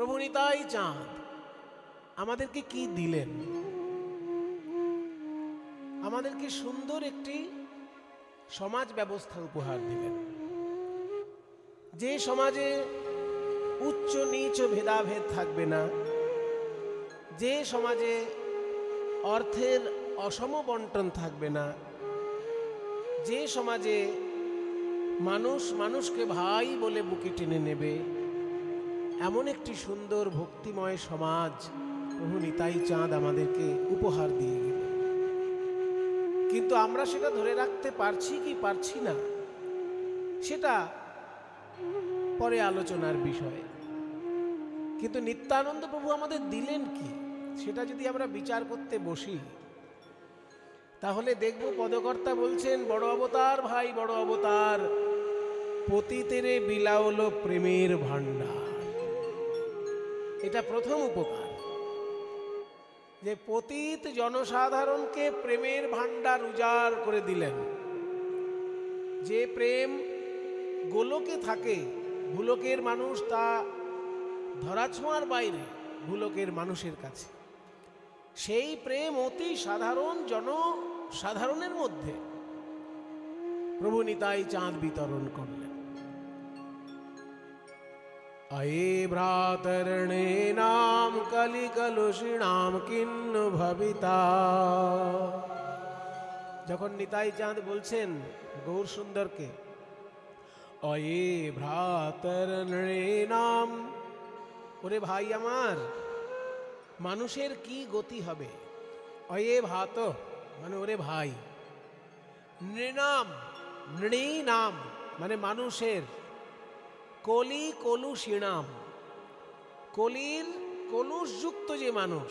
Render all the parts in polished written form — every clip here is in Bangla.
প্রভু নিতাই চাঁদ আমাদেরকে কি দিলেন? আমাদেরকে সুন্দর একটি সমাজ ব্যবস্থা উপহার দিলেন, যে সমাজে উচ্চ নীচ ভেদাভেদ থাকবে না, যে সমাজে অর্থের অসম বন্টন থাকবে না, যে সমাজে মানুষ মানুষকে ভাই বলে বুকে টেনে নেবে, এমন একটি সুন্দর ভক্তিময় সমাজ প্রভু নিতাই চাঁদ আমাদেরকে উপহার দিয়ে গেলেন। কিন্তু আমরা সেটা ধরে রাখতে পারছি কি পারছি না, সেটা পরে আলোচনার বিষয়। কিন্তু নিত্যানন্দ প্রভু আমাদের দিলেন কি, সেটা যদি আমরা বিচার করতে বসি, তাহলে দেখব পদকর্তা বলছেন, বড় অবতার ভাই বড় অবতার, পতিতেরে বিলাওল প্রেমের ভাণ্ডার। এটা প্রথম উপকার, যে পতিত জনসাধারণকে প্রেমের ভাণ্ডার উজাড় করে দিলেন। যে প্রেম গোলকে থাকে, ভূলোকের মানুষ তা ধরাছোঁয়ার বাইরে ভূলোকের মানুষের কাছে, সেই প্রেম অতি সাধারণ জনসাধারণের মধ্যে প্রভু নিতাই চাঁদ বিতরণ করলেন। अये भ्रातर्णेनां कलिकलुषिणां किन्न भविता। যখন নিতাই চাঁদ বলছেন গৌর সুন্দরকে, অয়ে ভ্রাতর্ণেনাম, ওরে ভাই আমার, মানুষের কি গতি হবে? অয়ে ভাত মানে ওরে ভাই, নৃণাম নৃণাম মানে মানুষের, কলি কলুষিণাম, কলির কলুষযুক্ত যে মানুষ,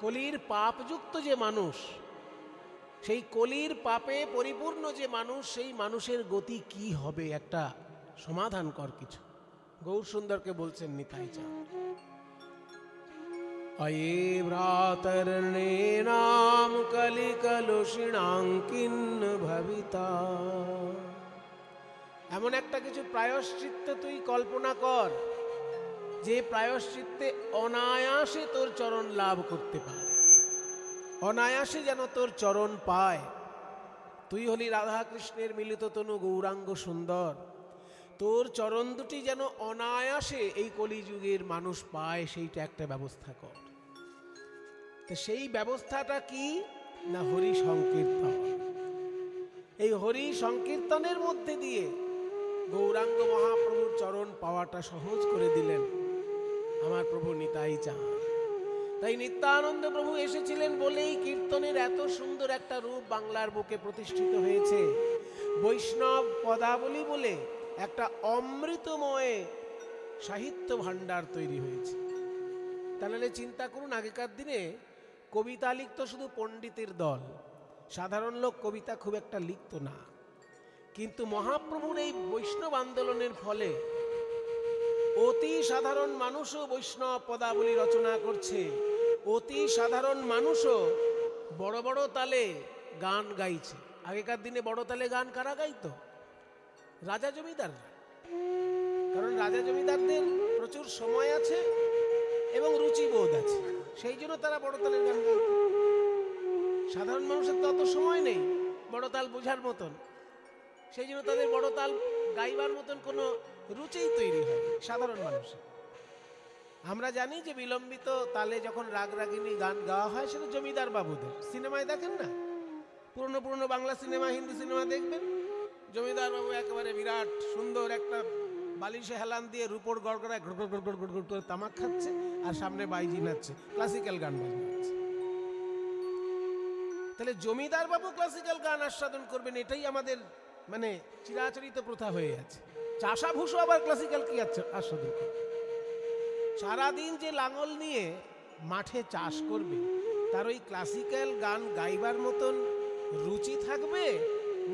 কলির পাপযুক্ত যে মানুষ, সেই কলির পাপে পরিপূর্ণ যে মানুষ, সেই মানুষের গতি কি হবে? একটা সমাধান কর কিছু। গৌর সুন্দরকে বলছেন নিতাই চাঁদ, অয়ে ভ্রাতর্ণেনাম কলিকলুষিণাং কিন্ন ভবিতা। এমন একটা কিছু প্রায়শ্চিত্ত তুই কল্পনা কর, যে প্রায়শ্চিত্তে অনায়াসে তোর চরণ লাভ করতে পারে, অনায়াসে যেন তোর চরণ পায়। তুই হলি রাধা কৃষ্ণের মিলিত তনু গৌরাঙ্গ সুন্দর, তোর চরণ দুটি যেন অনায়াসে এই কলিযুগের মানুষ পায়, সেইটা একটা ব্যবস্থা কর। তো সেই ব্যবস্থাটা কি না, হরি সংকীর্তন। এই হরি সংকীর্তনের মধ্যে দিয়ে গৌরাঙ্গ মহাপ্রভুর চরণ পাওয়াটা সহজ করে দিলেন আমার প্রভু নিতাই চাঁদ। তাই নিত্যানন্দ প্রভু এসেছিলেন বলেই কীর্তনের এত সুন্দর একটা রূপ বাংলার বুকে প্রতিষ্ঠিত হয়েছে। বৈষ্ণব পদাবলী বলে একটা অমৃতময় সাহিত্য ভাণ্ডার তৈরি হয়েছে। তাহলে চিন্তা করুন, আগেকার দিনে কবিতা লিখত শুধু পণ্ডিতের দল, সাধারণ লোক কবিতা খুব একটা লিখত না। কিন্তু মহাপ্রভুর এই বৈষ্ণব আন্দোলনের ফলে অতি সাধারণ মানুষও বৈষ্ণব পদাবলী রচনা করছে, অতি সাধারণ মানুষও বড় বড় তালে গান গাইছে। আগেকার দিনে বড় তালে গান কারা গাইতো? রাজা জমিদাররা। কারণ রাজা জমিদারদের প্রচুর সময় আছে এবং রুচিবোধ আছে, সেই জন্য তারা বড় তালের গান গাইত। সাধারণ মানুষের তো অত সময় নেই বড় তাল বোঝার মতন, সেই জন্য তাদের বড় তাল গাইবার মতন কোনো রুচিই তৈরি হয় সাধারণ মানুষের। আমরা জানি যে বিলম্বিত তালে যখন রাগ রাগিনী গান গাওয়া হয়, সেটা জমিদার বাবুদের। সিনেমায় দেখেন না, পুরনো পুরনো বাংলা সিনেমা, হিন্দি সিনেমা দেখবেন, জমিদার বাবু একেবারে বিরাট সুন্দর একটা বালিশে হেলান দিয়ে রূপোর গড়গড়ায় ঘড় ঘড় ঘড় ঘড় করে তামাক খাচ্ছে, আর সামনে বাইজি নাচছে, ক্লাসিক্যাল গান বাজছে। তাহলে জমিদার বাবু ক্লাসিক্যাল গান আস্বাদন করবেন, এটাই আমাদের মানে চিরাচরিত প্রথা হয়ে আছে। চাষা ভুষো আবার ক্লাসিক্যাল কি আস্বাদন করবে? সারাদিন যে লাঙল নিয়ে মাঠে চাষ করবে, তার ওই ক্লাসিক্যাল গান গাইবার মতন রুচি থাকবে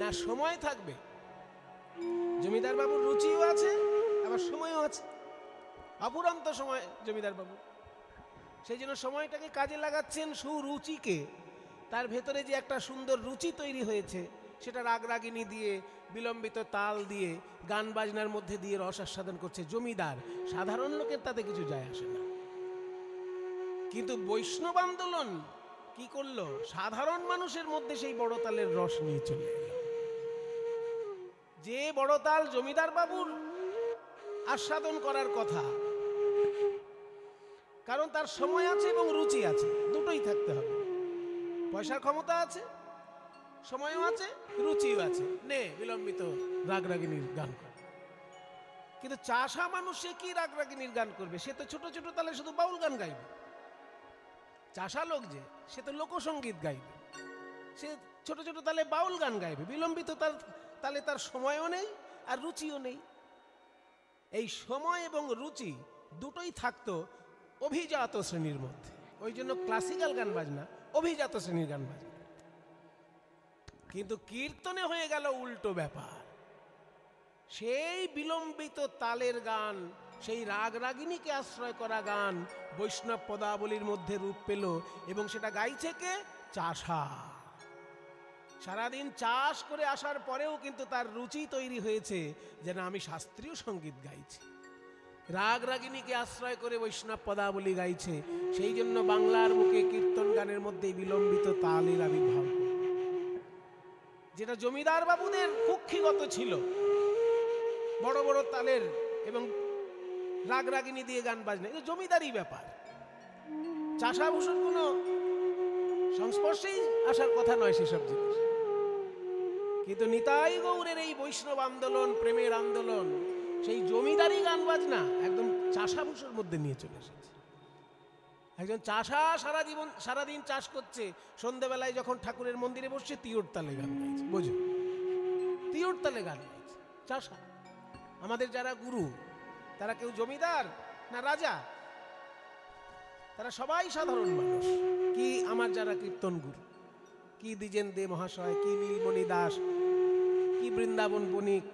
না সময় থাকবে? জমিদার বাবুর রুচিও আছে, আবার সময়ও আছে, অপুরন্ত সময় জমিদার বাবু। সেই জন্য সময়টাকে কাজে লাগাচ্ছেন, সুরুচিকে। তার ভেতরে যে একটা সুন্দর রুচি তৈরি হয়েছে, সেটা রাগরাগিনী দিয়ে, বিলম্বিত তাল দিয়ে, গান বাজনার মধ্যে দিয়ে রস আস্বাদন করছে জমিদার। সাধারণ লোকের তাতে কিছু যায় আসে না। কিন্তু বৈষ্ণব আন্দোলন কি করলো? সাধারণ মানুষের মধ্যে সেই বড় তালের রস নিয়ে চলে এলো। যে বড় তাল জমিদার বাবুর আস্বাদন করার কথা, কারণ তার সময় আছে এবং রুচি আছে, দুটোই থাকতে হবে। পয়সার ক্ষমতা আছে, সময়ও আছে, রুচিও আছে, নে বিলম্বিত রাগরাগিনীর গান কর। কিন্তু চাষা মানুষ সে কি রাগরাগিনীর গান করবে? সে তো ছোট ছোট তালে শুধু বাউল গান গাইবে। চাষা লোক যে, সে তো লোকসঙ্গীত গাইবে, সে ছোট ছোট তালে বাউল গান গাইবে। বিলম্বিত তালে তার সময়ও নেই আর রুচিও নেই। এই সময় এবং রুচি দুটোই থাকতো অভিজাত শ্রেণীর মধ্যে। ওই জন্য ক্লাসিক্যাল গান বাজনা অভিজাত শ্রেণীর গান বাজনা। কিন্তু কীর্তনে হয়ে গেল উল্টো ব্যাপার। সেই বিলম্বিত তালের গান, সেই রাগরাগিনীকে আশ্রয় করা গান বৈষ্ণব পদাবলীর মধ্যে রূপ পেল, এবং সেটা গাইছে কে? চাষা। সারাদিন চাষ করে আসার পরেও কিন্তু তার রুচি তৈরি হয়েছে যে না, আমি শাস্ত্রীয় সঙ্গীত গাইছি। রাগরাগিনীকে আশ্রয় করে বৈষ্ণব পদাবলী গাইছে। সেই জন্য বাংলার বুকে কীর্তন গানের মধ্যে বিলম্বিত তালের আবির্ভাব, যেটা জমিদার বাবুদের কুক্ষিগত ছিল। বড় বড় তালের এবং রাগরাগিনী দিয়ে গান বাজনা, এটা জমিদারি ব্যাপার। চাষাভূষণ কোনো সংস্পর্শেই আসার কথা নয় সেসব জিনিস। কিন্তু নিতাই গৌরের এই বৈষ্ণব আন্দোলন, প্রেমের আন্দোলন, সেই জমিদারি গান বাজনা একদম চাষাভূষণ মধ্যে নিয়ে চলে এসেছে। একজন চাষা সারাদিন চাষ করছে, সন্ধ্যেবেলায় যখন ঠাকুরের মন্দিরে বসছে তিওর তালে গান গাইছে। বোঝো, তিওর তালে গান গাইছে চাষা। আমাদের যারা গুরু, তারা কেউ জমিদার না রাজা, তারা সবাই সাধারণ মানুষ। কি আমার যারা কীর্তন গুরু, কি দ্বিজেন দে মহাশয়, কি নীলমণি দাস, কি বৃন্দাবন বণিক,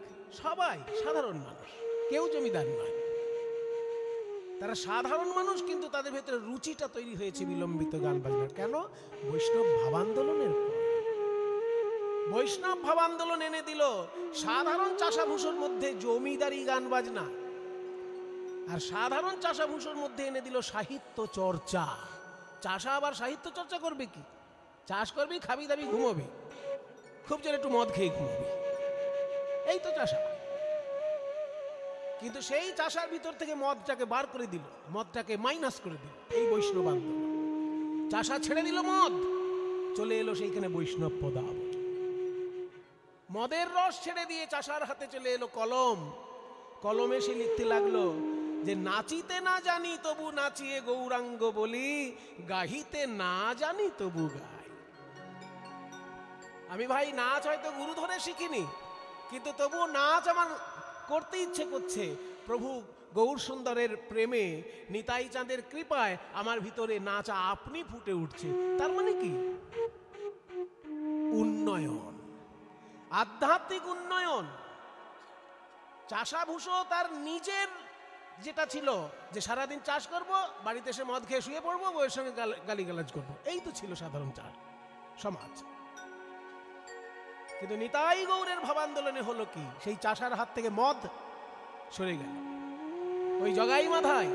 সবাই সাধারণ মানুষ, কেউ জমিদার নয়। তারা সাধারণ মানুষ, কিন্তু তাদের ভেতরে রুচিটা তৈরি হয়েছে বিলম্বিত গান বাজনার। কেন? বৈষ্ণব ভাব আন্দোলনের। বৈষ্ণব ভাব আন্দোলন এনে দিল সাধারণ চাষাভূষণ মধ্যে জমিদারি গান বাজনা, আর সাধারণ চাষাভূষণ মধ্যে এনে দিল সাহিত্য চর্চা। চাষা আবার সাহিত্য চর্চা করবে কি? চাষ করবি, খাবি দাবি, ঘুমোবি, খুব জোরে একটু মদ খেয়ে ঘুমোবি, এই তো চাষা। কিন্তু সেই চাষার ভিতর থেকে মদটাকে বার করে দিল, মদটাকে মাইনাস করে দিল এই বৈষ্ণব আন্দোলন। চাষা ছেড়ে দিল মদ, চলে এলো সেইখানে বৈষ্ণব পদাবলী। মদের রস ছেড়ে দিয়ে চাষার হাতে চলে এলো কলম। কলমে সে লিখতে লাগলো যে নাচিতে না জানি তবু নাচিয়ে গৌরাঙ্গ বলি, গাহিতে না জানি তবু গাই। আমি ভাই নাচ হয়তো গুরু ধরে শিখিনি, কিন্তু তবুও নাচ আমার করতে ইচ্ছে করছে। প্রভু গৌর সুন্দরের প্রেমে, নিতাই চাঁদের কৃপায় আমার ভিতরে নাচ আপনি ফুটে উঠছে। তার মানে কি? উন্নয়ন, আধ্যাত্মিক উন্নয়ন। চাষাভূষ তার নিজের যেটা ছিল যে সারাদিন চাষ করব, বাড়িতে এসে মদ খেয়ে শুয়ে পড়বো, বউয়ের সঙ্গে গালিগালাজ করবো, এই তো ছিল সাধারণ সমাজ। কিন্তু নিতাই গৌরের ভাব আন্দোলনে হলো কি? সেই চাষার হাত থেকে মদ সরে গেল। ওই জগাই মাথায়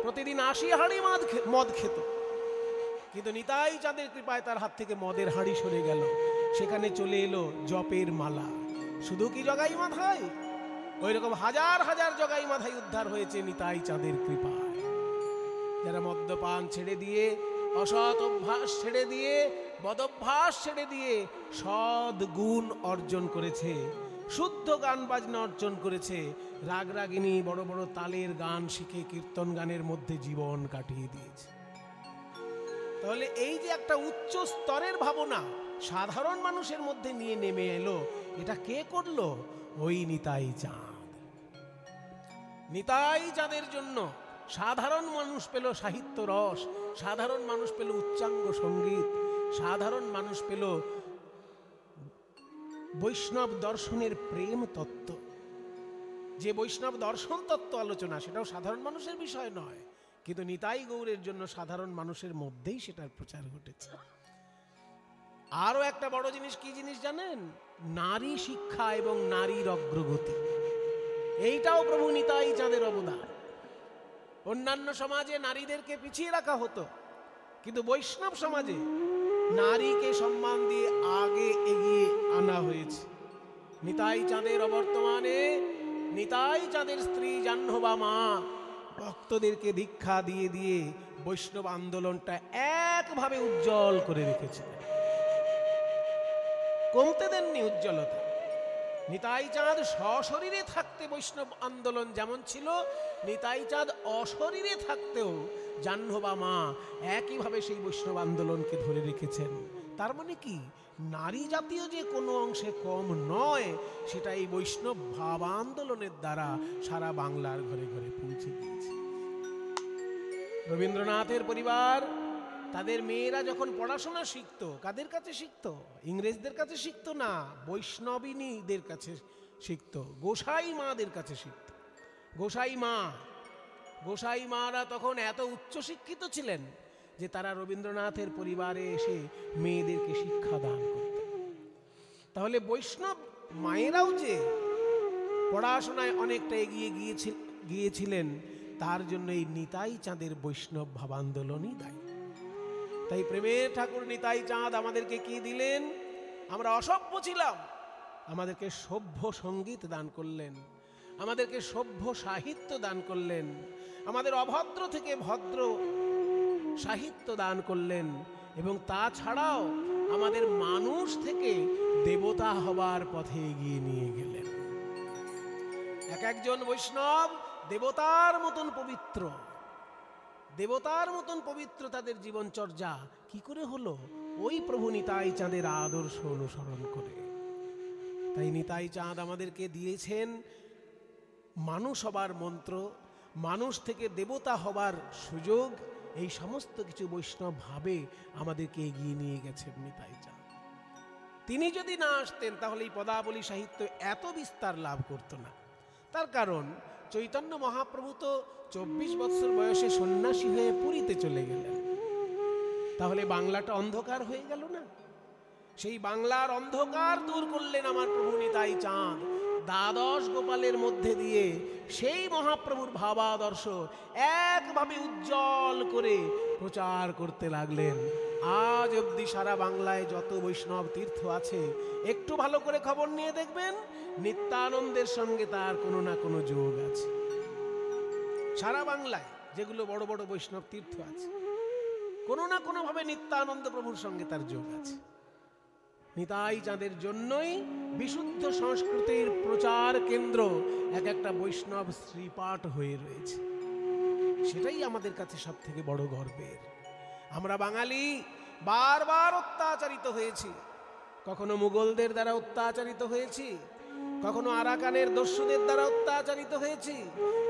প্রতিদিন 80 হাঁড়ি মদ খেত, কিন্তু নিতাই চাঁদের কৃপায় তার হাত থেকে মদের হাঁড়ি সরে গেল। সেখানে চলে এলো জপের মালা। শুধু কি জগাই মাথায়, ওই রকম হাজার হাজার জগাই মাথায় উদ্ধার হয়েছে নিতাই চাঁদের কৃপায়। যারা মদ্যপান ছেড়ে দিয়ে, অসৎ অভ্যাস ছেড়ে দিয়ে, বদভ্যাস ছেড়ে দিয়ে সৎ গুণ অর্জন করেছে, শুদ্ধ গান বাজনা অর্জন করেছে, রাগরাগিনী বড় বড় তালের গান শিখে কীর্তন গানের মধ্যে জীবন কাটিয়ে দিয়েছে। তাহলে এই যে একটা উচ্চ স্তরের ভাবনা সাধারণ মানুষের মধ্যে নিয়ে নেমে এলো, এটা কে করলো? ওই নিতাই চাঁদ। নিতাই চাঁদের জন্য সাধারণ মানুষ পেল সাহিত্য রস, সাধারণ মানুষ পেল উচ্চাঙ্গ সঙ্গীত, সাধারণ মানুষ পেল বৈষ্ণব দর্শনের প্রেম তত্ত্ব। যে বৈষ্ণব দর্শন তত্ত্ব আলোচনা, সেটাও সাধারণ মানুষের বিষয় নয়, কিন্তু নিতাই গৌরের জন্য সাধারণ মানুষের মধ্যেই সেটার প্রচার ঘটেছে। আরো একটা বড় জিনিস, কি জিনিস জানেন? নারী শিক্ষা এবং নারীর অগ্রগতি। এইটাও প্রভু নিতাই চাঁদের অবদান। অন্যান্য সমাজে নারীদেরকে পিছিয়ে রাখা হতো, কিন্তু বৈষ্ণব সমাজে নারীকে সম্মান দিয়ে আগে এগিয়ে আনা হয়েছে। নিতাই চাঁদের অবর্তমানে নিতাই চাঁদের স্ত্রী জাহ্নবা মা ভক্তদেরকে দীক্ষা দিয়ে দিয়ে বৈষ্ণব আন্দোলনটা একভাবে উজ্জ্বল করে রেখেছিলেন, কমতে দেননি উজ্জ্বলতা। নিতাই চাঁদ সশরীরে থাকতে বৈষ্ণব আন্দোলন যেমন ছিল, নিতাই চাঁদ অশরীরে থাকতেও জাহ্নবা মা একইভাবে সেই বৈষ্ণব আন্দোলনকে ধরে রেখেছেন। তার মানে কি, নারী জাতীয় যে কোনো অংশে কম নয়, সেটা এই বৈষ্ণব ভাব আন্দোলনের দ্বারা সারা বাংলার ঘরে ঘরে পৌঁছে দিয়েছে। রবীন্দ্রনাথের পরিবার তাদের মেয়েরা যখন পড়াশোনা শিখত, কাদের কাছে শিখত? ইংরেজদের কাছে শিখত না, বৈষ্ণবিনীদের কাছে শিখত, গোসাই মাদের কাছে শিখত। গোসাই মারা তখন এত উচ্চশিক্ষিত ছিলেন যে তারা রবীন্দ্রনাথের পরিবারে এসে মেয়েদেরকে শিক্ষা দান করতেন। তাহলে বৈষ্ণব মায়েরাও যে পড়াশোনায় অনেকটা এগিয়ে গিয়েছিলেন, তার জন্য এই নিতাই চাঁদের বৈষ্ণব ভাব আন্দোলনই দায়ী। তাই প্রেমের ঠাকুর নিতাই চাঁদ আমাদেরকে কি দিলেন? আমরা অসভ্য ছিলাম, আমাদেরকে সভ্য সঙ্গীত দান করলেন, আমাদেরকে সভ্য সাহিত্য দান করলেন, আমাদের অভদ্র থেকে ভদ্র সাহিত্য দান করলেন, এবং তাছাড়াও আমাদের মানুষ থেকে দেবতা হবার পথে এগিয়ে নিয়ে গেলেন। এক একজন বৈষ্ণব দেবতার মতন পবিত্র, দেবতার মতন পবিত্র তাদের জীবনচর্যা কি করে হলো? ওই প্রভু নিতাই চাঁদের আদর্শ অনুসরণ করে। তাই নিতাই চাঁদ আমাদেরকে দিয়েছেন মানুষ হবার মন্ত্র, মানুষ থেকে দেবতা হবার সুযোগ। এই সমস্ত কিছু বৈষ্ণব ভাবে আমাদেরকে এগিয়ে নিয়ে গেছেন নিতাই চাঁদ। তিনি যদি না আসতেন তাহলে এই পদাবলী সাহিত্য এত বিস্তার লাভ করত না। তার কারণ চৈতন্য মহাপ্রভু তো 24 বছর বয়সে সন্ন্যাসী হয়ে পুরীতে চলে গেলেন। তাহলে বাংলাটা অন্ধকার হয়ে গেল না? সেই বাংলার অন্ধকার দূর করলেন আমার প্রভু নিতাই চাঁদ। দ্বাদশ গোপালের মধ্যে দিয়ে সেই মহাপ্রভুর ভাবাদর্শ একভাবে উজ্জ্বল করে প্রচার করতে লাগলেন। আজ অবধি সারা বাংলায় যত বৈষ্ণব তীর্থ আছে, একটু ভালো করে খবর নিয়ে দেখবেন, নিত্যানন্দের সঙ্গে তার কোনো না কোনো যোগ আছে। সারা বাংলায় যেগুলো বড় বড় বৈষ্ণব তীর্থ আছে, কোনো না কোনোভাবে নিত্যানন্দ প্রভুর সঙ্গে তার যোগ আছে। নিতাই চাঁদের জন্যই বিশুদ্ধ সংস্কৃতির প্রচার কেন্দ্র এক একটা বৈষ্ণব শ্রীপাঠ হয়ে রয়েছে। সেটাই আমাদের কাছে সব থেকে বড় গর্বের। আমরা বাঙালি বারবার অত্যাচারিত হয়েছি। কখনো মুঘলদের দ্বারা অত্যাচারিত হয়েছি, কখনো আরাকানের দস্যুদের দ্বারা অত্যাচারিত হয়েছি,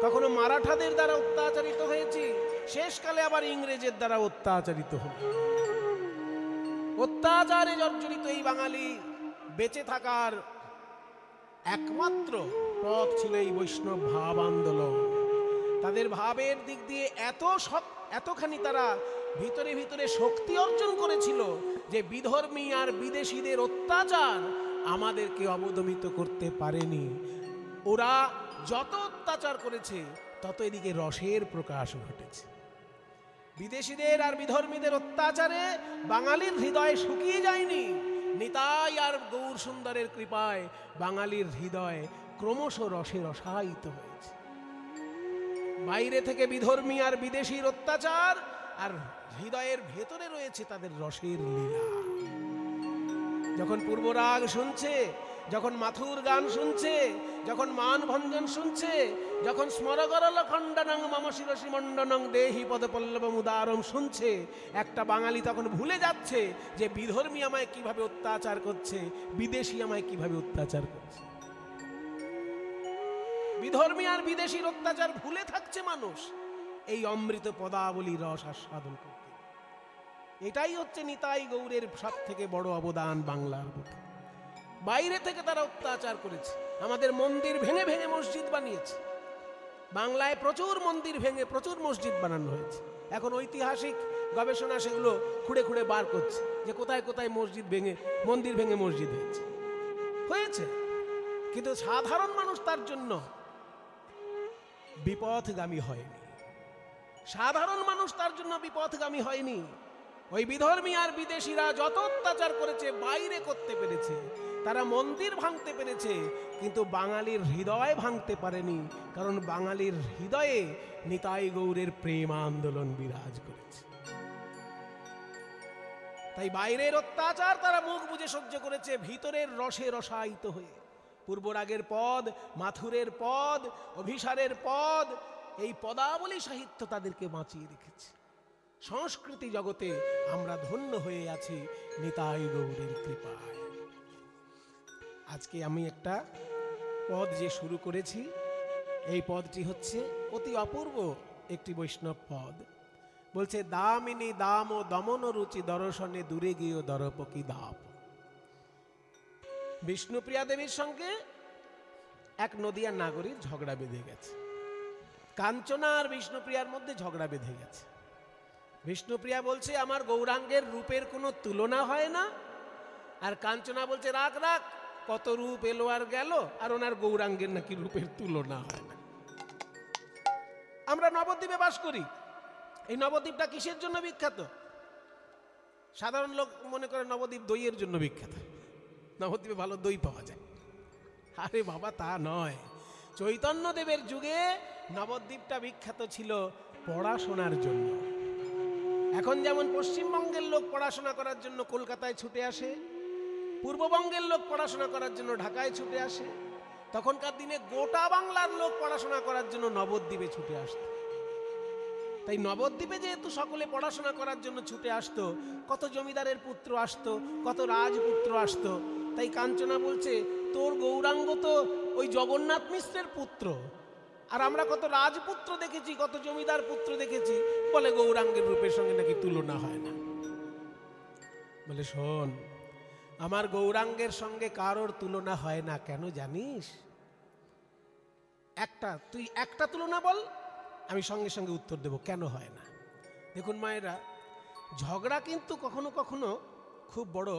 কখনো মারাঠাদের দ্বারা অত্যাচারিত হয়েছি, শেষকালে আবার ইংরেজের দ্বারা অত্যাচারিত হল। অত্যাচারে জর্জরিত এই বাঙালি বেঁচে থাকার একমাত্র পথ ছিল এই বৈষ্ণব ভাব আন্দোলন। তাদের ভাবের দিক দিয়ে এতখানি তারা ভিতরে ভিতরে শক্তি অর্জন করেছিল যে বিধর্মী আর বিদেশিদের অত্যাচার আমাদেরকে অবদমিত করতে পারেনি। ওরা যত অত্যাচার করেছে তত এদিকে রসের প্রকাশ ঘটেছে। বিদেশিদের আর বিধর্মীদের অত্যাচারে বাঙালির হৃদয় শুকিয়ে যায়নি। নিতাই আর গৌর সুন্দরের কৃপায় বাঙালির হৃদয় ক্রমশ রসে রসায়িত হয়েছে। বাইরে থেকে বিধর্মী আর বিদেশির অত্যাচার, আর হৃদয়ের ভেতরে রয়েছে তাদের রসের লীলা। যখন পূর্বরাগ শুনছে, যখন মাথুর গান শুনছে, যখন মান ভঞ্জন শুনছে, যখন স্মরগরল খণ্ডনং মম শিরসি মণ্ডনং দেহি পদপল্লবম উদারম শুনছে, একটা বাঙালি তখন ভুলে যাচ্ছে যে বিধর্মী আমায় কিভাবে অত্যাচার করছে, বিদেশি আমায় কিভাবে অত্যাচার করছে। বিধর্মী আর বিদেশির অত্যাচার ভুলে থাকছে মানুষ এই অমৃত পদাবলী রস আস্বাদন করতে। এটাই হচ্ছে নিতাই গৌরের সব থেকে বড় অবদান বাংলার বুকে। বাইরে থেকে তারা অত্যাচার করেছে, আমাদের মন্দির ভেঙে ভেঙে মসজিদ বানিয়েছে, বাংলায় প্রচুর মন্দির ভেঙে প্রচুর মসজিদ বানানো হয়েছে। এখন ঐতিহাসিক গবেষণা সেগুলো খুঁড়ে খুঁড়ে বার করছে যে কোথায় কোথায় মন্দির ভেঙে মসজিদ হয়েছে। কিন্তু সাধারণ মানুষ তার জন্য বিপথগামী হয়নি। সাধারণ মানুষ তার জন্য বিপথগামী হয়নি। ওই বিধর্মী আর বিদেশিরা যত অত্যাচার করেছে বাইরে করতে পেরেছে, তারা মন্দির ভাঙতে পেরেছে, কিন্তু বাঙালির হৃদয় ভাঙতে পারেনি। কারণ বাঙালির হৃদয়ে নিতাই গৌরের প্রেম আন্দোলন বিরাজ করেছে। তাই বাইরের অত্যাচার তারা মুখ বুজে সহ্য করেছে, ভিতরের রসে রসায়িত হয়ে। পূর্বরাগের পদ, মাথুরের পদ, অভিসারের পদ, এই পদাবলী সাহিত্য তাদেরকে বাঁচিয়ে রেখেছে। সংস্কৃতি জগতে আমরা ধন্য হয়ে আছি নিতাই গৌরের কৃপায়। আজকে আমি একটা পদ যে শুরু করেছি, এই পদটি হচ্ছে অতি অপূর্ব একটি বৈষ্ণব পদ। বলছে, দামিনী দাম ও দমন রুচি দর্শনে দূরে গিয়ে দরপকি দাপ। বিষ্ণুপ্রিয়া দেবীর সঙ্গে এক নদিয়ার নাগরীর ঝগড়া বেঁধে গেছে। কাঞ্চনা আর বিষ্ণুপ্রিয়ার মধ্যে ঝগড়া বেঁধে গেছে। বিষ্ণুপ্রিয়া বলছে, আমার গৌরাঙ্গের রূপের কোনো তুলনা হয় না। আর কাঞ্চনা বলছে, রাখ রাখ, কত রূপ এলো আর গেল, আর ওনার গৌরাঙ্গের নাকি রূপের তুলনা হয় না। আমরা নবদ্বীপে বাস করি। এই নবদ্বীপটা কিসের জন্য বিখ্যাত? সাধারণ লোক মনে করে নবদ্বীপ দইয়ের জন্য বিখ্যাত, নবদ্বীপে ভালো দই পাওয়া যায়। আরে বাবা, তা নয়। চৈতন্যদেবের যুগে নবদ্বীপটা বিখ্যাত ছিল পড়াশোনার জন্য। এখন যেমন পশ্চিমবঙ্গের লোক পড়াশোনা করার জন্য কলকাতায় ছুটে আসে, পূর্ববঙ্গের লোক পড়াশোনা করার জন্য ঢাকায় ছুটে আসে, তখনকার দিনে গোটা বাংলার লোক পড়াশোনা করার জন্য নবদ্বীপে ছুটে আসত। তাই নবদ্বীপে যেহেতু সকলে পড়াশোনা করার জন্য ছুটে আসতো, কত জমিদারের পুত্র আসতো, কত রাজপুত্র আসতো। তাই কাঞ্চনা বলছে, তোর গৌরাঙ্গ তো ওই জগন্নাথ মিশ্রের পুত্র, আর আমরা কত রাজপুত্র দেখেছি, কত জমিদার পুত্র দেখেছি, বলে গৌরাঙ্গের রূপের সঙ্গে নাকি তুলনা হয় না। বলে, শোন, আমার গৌরাঙ্গের সঙ্গে কারোর তুলনা হয় না। কেন জানিস? তুই একটা তুলনা বল, আমি সঙ্গে সঙ্গে উত্তর দেব কেন হয় না। দেখুন মায়েরা, ঝগড়া কিন্তু কখনো কখনো খুব বড়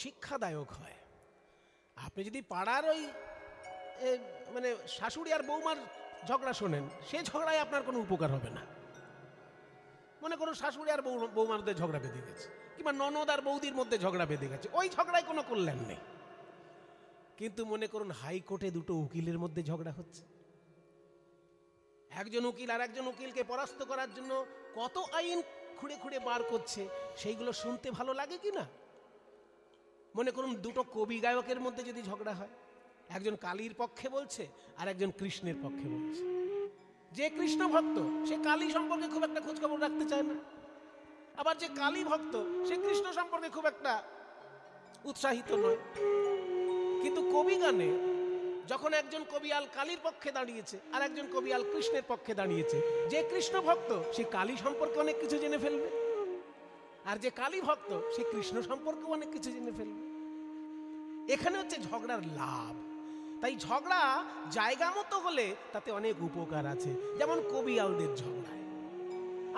শিক্ষাদায়ক হয়। আপনি যদি পাড়ার ওই মানে শাশুড়ি আর বৌমার ঝগড়া শোনেন, সে ঝগড়ায় আপনার কোনো উপকার হবে না। মনে করুন শাশুড়ি আর বৌমার মধ্যে ঝগড়া বেঁধে গেছে, কিংবা ননদ আর বৌদির মধ্যে ঝগড়া বেঁধে গেছে, ওই ঝগড়ায় কোনো কল্যাণ নেই। কিন্তু মনে করুন হাইকোর্টে দুটো উকিলের মধ্যে ঝগড়া হচ্ছে, একজন উকিল আর একজন উকিলকে পরাস্ত করার জন্য কত আইন খুঁড়ে খুঁড়ে বার করছে, সেইগুলো শুনতে ভালো লাগে কি না? মনে করুন দুটো কবি গায়কের মধ্যে যদি ঝগড়া হয়, একজন কালীর পক্ষে বলছে আর একজন কৃষ্ণের পক্ষে বলছে। যে কৃষ্ণ ভক্ত সে কালী সম্পর্কে খুব একটা খোঁজখবর রাখতে চায় না, আবার যে কালী ভক্ত সে কৃষ্ণ সম্পর্কে খুব একটা উৎসাহিত নয়। কিন্তু কবি গানে যখন একজন কবিয়াল কালীর পক্ষে দাঁড়িয়েছে আর একজন কবিয়াল কৃষ্ণের পক্ষে দাঁড়িয়েছে, যে কৃষ্ণ ভক্ত সে কালী সম্পর্কে অনেক কিছু জেনে ফেলবে, আর যে কালী ভক্ত সে কৃষ্ণ সম্পর্কে অনেক কিছু জেনে ফেলবে। এখানে হচ্ছে ঝগড়ার লাভ। তাই ঝগড়া জায়গা মতো হলে তাতে অনেক উপকার আছে। যেমন কবিয়ালদের ঝগড়ায়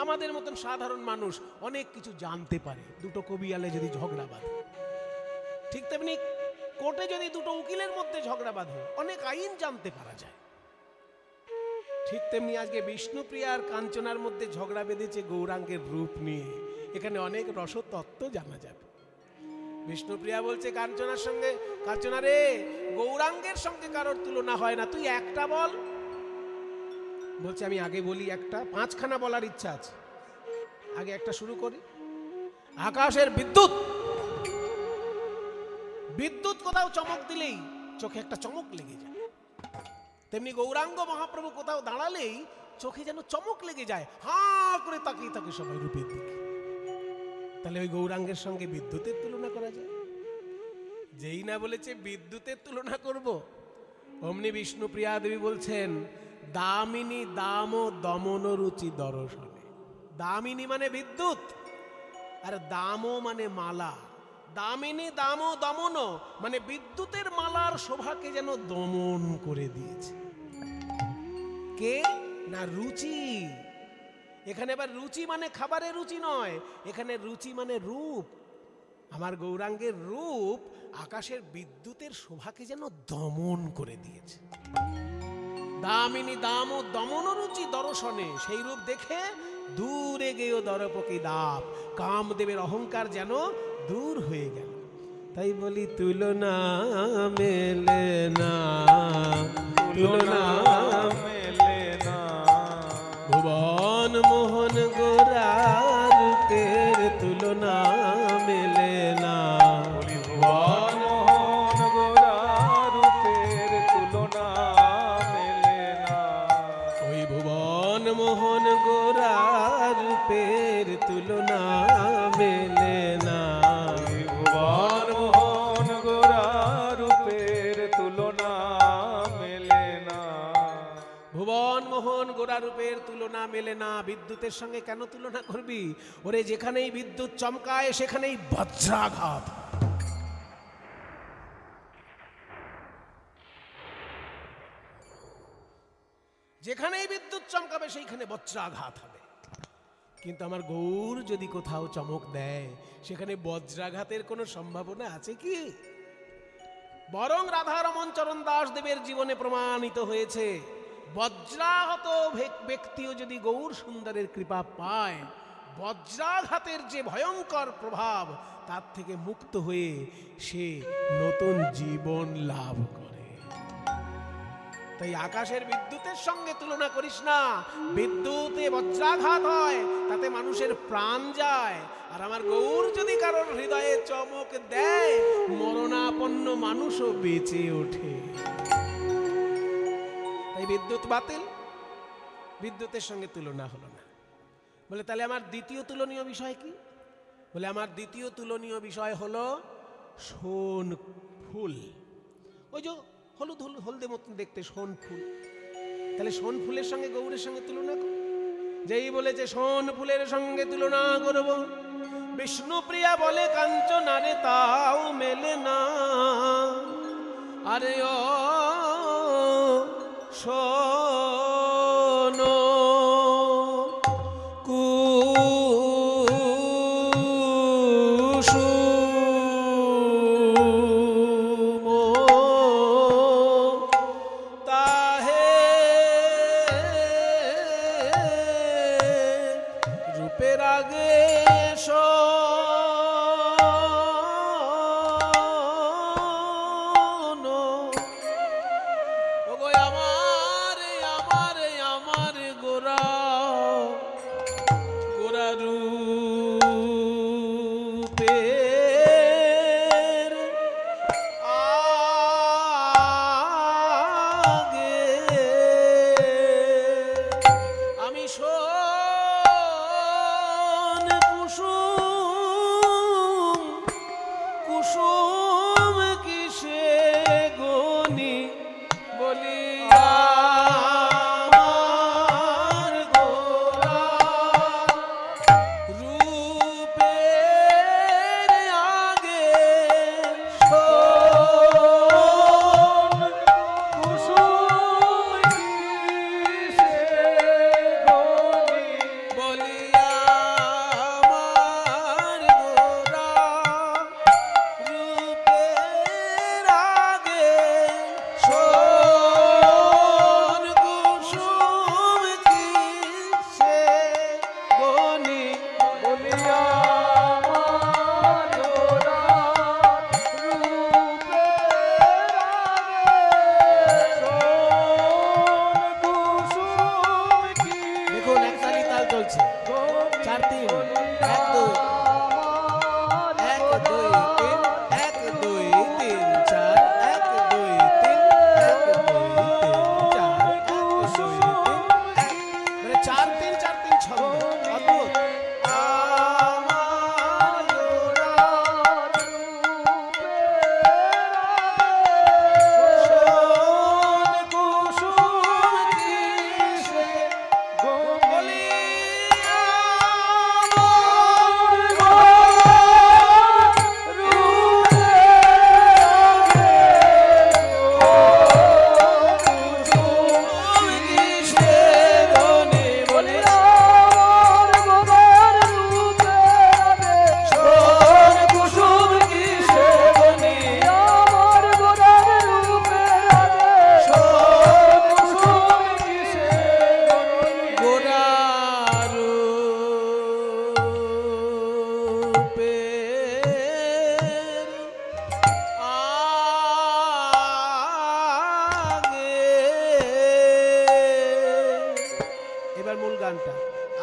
আমাদের মতন সাধারণ মানুষ অনেক কিছু জানতে পারে, দুটো কবিয়ালে যদি ঝগড়া বাঁধে। ঠিক তেমনি কোর্টে যদি দুটো উকিলের মধ্যে ঝগড়া বাঁধে, অনেক আইন জানতে পারা যায়। ঠিক তেমনি আজকে বিষ্ণুপ্রিয়া আর কাঞ্চনার মধ্যে ঝগড়া বেঁধেছে গৌরাঙ্গের রূপ নিয়ে, এখানে অনেক রসতত্ত্ব জানা যাবে। বিষ্ণুপ্রিয়া বলছে কাঞ্চনার সঙ্গে, কাঞ্চনা রে, গৌরাঙ্গের সঙ্গে কারোর তুলনা হয় না, তুই একটা বল। বলছে, আমি আগে বলি একটা, 5খানা বলার ইচ্ছা আছে, আগে একটা শুরু করি। আকাশের বিদ্যুৎ, বিদ্যুৎ কোথাও চমক দিলেই চোখে একটা চমক লেগে যায়, তেমনি গৌরাঙ্গ মহাপ্রভু কোথাও দাঁড়ালেই চোখে যেন চমক লেগে যায়, হাঁ করে তাকিয়ে থাকে সবাই রূপের দিকে। তাহলে ওই গৌরাঙ্গের সঙ্গে বিদ্যুতের তুলনা করা যায়? যেই না বলেছে বিদ্যুতের তুলনা করব, অমনি বিষ্ণুপ্রিয়া দেবী বলছেন, দামিনী দাম ও দমন রুচি দর্শনে। দামিনী মানে বিদ্যুৎ, আর দামও মানে মালা। দামিনী দাম ও দমন মানে বিদ্যুতের মালার শোভাকে যেন দমন করে দিয়েছে। কে না রুচি। এখানে আবার রুচি মানে খাবারের রুচি নয়, এখানে রুচি মানে রূপ। আমার গৌরাঙ্গের রূপ আকাশের বিদ্যুতের শোভাকে যেন দমন করে দিয়েছে। দামিনী দাম ও দমন রুচি দর্শনে, সেই রূপ দেখে দূরে গেও দরপকি দাপ, কামদেবের অহংকার যেন দূর হয়ে গেল। তাই বলি তুলনা মেলে না, তুলনা মেলে না, ভুবন মোহন গোরার রূপের তুলনা মেলে না, ভুবন মোহন গোরার রূপের তুলনা মেলে না, ওই ভুবন মোহন গোরার রূপের তুলনা মেলে না, ভুবন মোহন গোরার রূপের তুলনা মেলে না, ভুবন মোহন গোরা রূপের তুলনা মেলে না। বিদ্যুতের সঙ্গে কেন তুলনা করবি? ওরে যেখানেই বিদ্যুৎ চমকায় সেখানেই বজ্রাঘাত। যেখানেই বিদ্যুৎ চমকাবে সেইখানে বজ্রাঘাত হবে। কিন্তু আমার গৌর যদি কোথাও চমক দেয় সেখানে বজ্রাঘাতের কোনো সম্ভাবনা আছে কি? বরং রাধারমণ চরণ দাস দেবের জীবনে প্রমাণিত হয়েছে, বজ্রাহত ব্যক্তিও যদি গৌর সুন্দরের কৃপা পায়, বজ্রাঘাতের যে ভয়ঙ্কর প্রভাব তার থেকে মুক্ত হয়ে সে নতুন জীবন লাভ করে। তাই আকাশের বিদ্যুতের সঙ্গে তুলনা করিস না। বিদ্যুতে বজ্রাঘাত হয়, তাতে মানুষের প্রাণ যায়। আর আমার গৌর যদি কারোর হৃদয়ে চমক দেয়, মরণাপন্ন মানুষও বেঁচে ওঠে। তাই বিদ্যুৎ বাতিল, বিদ্যুতের সঙ্গে তুলনা হলো না। বলে তাহলে আমার দ্বিতীয় তুলনীয় বিষয় কি? বলে আমার দ্বিতীয় তুলনীয় বিষয় হলো সোন ফুল। ওই যে হলুদ হলদে মতন দেখতে সোন ফুল। তাহলে সোন ফুলের সঙ্গে গৌরের সঙ্গে তুলনা কর। যেই বলেছে সোন ফুলের সঙ্গে তুলনা করব, বিষ্ণুপ্রিয়া বলে কাঞ্চনারে তাও মেলে না। আরে ও শোনো কুসুম তাহে রূপের আগে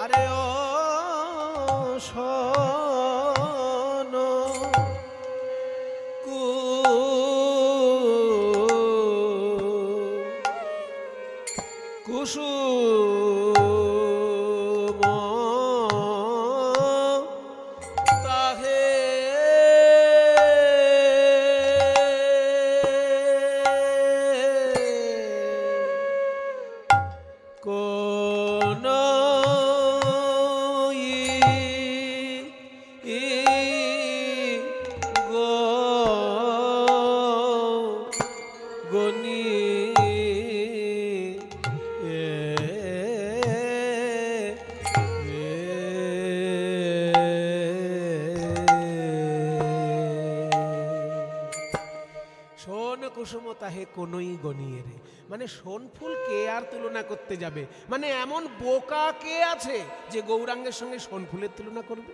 আরে ও শোনো কুসুম তাহে কোন গনি শোন কুসুম তাহে কোনই গনিয়ে রে, মানে শোন ফুল কে আর তুলনা করতে যাবে, মানে এমন বোকা কে আছে যে গৌরাঙ্গের সঙ্গে শোন ফুলের তুলনা করবে?